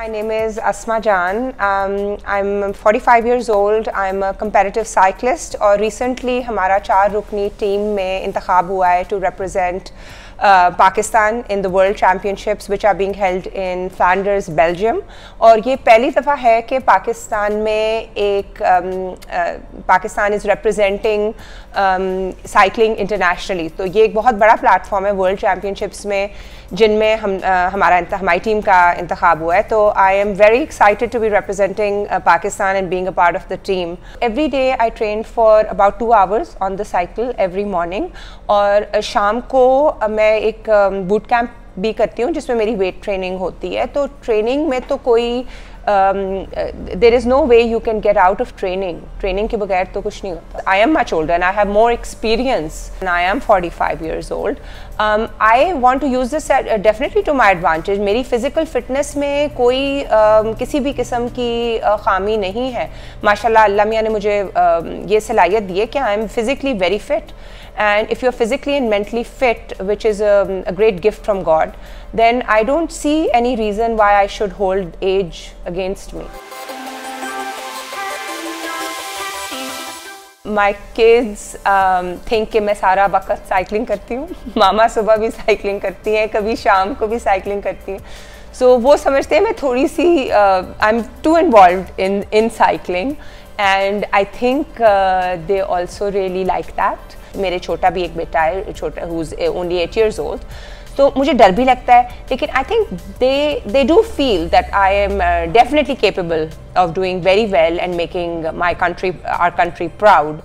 name is Asma Jan. I'm 45 years old. I'm a competitive cyclist और recently हमारा 4 रुकनी team में इंतखाब हुआ है to represent Pakistan in the World Championships which are being held in Flanders, Belgium. और ये पहली दफ़ा है कि पाकिस्तान में एक Pakistan is representing cycling internationally. तो ये एक बहुत बड़ा प्लेटफॉर्म है वर्ल्ड चैम्पियनशिप्स में जिनमें हमारी टीम का इंतखाब हुआ है. तो I am very excited to be representing Pakistan and being a part of the team. Every day I train for about 2 hours on the cycle every morning. और शाम को मैं एक बूट कैंप भी करती हूँ जिसमें मेरी वेट ट्रेनिंग होती है. तो ट्रेनिंग में तो कोई there is no way you can get out of training के बगैर तो कुछ नहीं होता. I am much older and I have more experience and I am 45 years old. I want to use this definitely to my advantage. मेरी physical fitness में कोई किसी भी किस्म की खामी नहीं है. माशाल्लाह अल्लाह मियाँ ने मुझे ये सलाहियत दी है कि I am physically very fit. And if you're physically and mentally fit, which is a great gift from God, then I don't see any reason why I should hold age against me. My kids think कि मैं सारा वक्त cycling करती हूँ. मामा सुबह भी cycling करती हैं, कभी शाम को भी साइकिलिंग करती हैं. So वो समझते हैं मैं थोड़ी सी I'm too involved in cycling, and I think they also really like that. मेरे छोटा भी एक बेटा है, छोटा who's only 8 years old. तो मुझे डर भी लगता है, लेकिन I think they do feel that I am definitely capable of doing very well and making our country proud.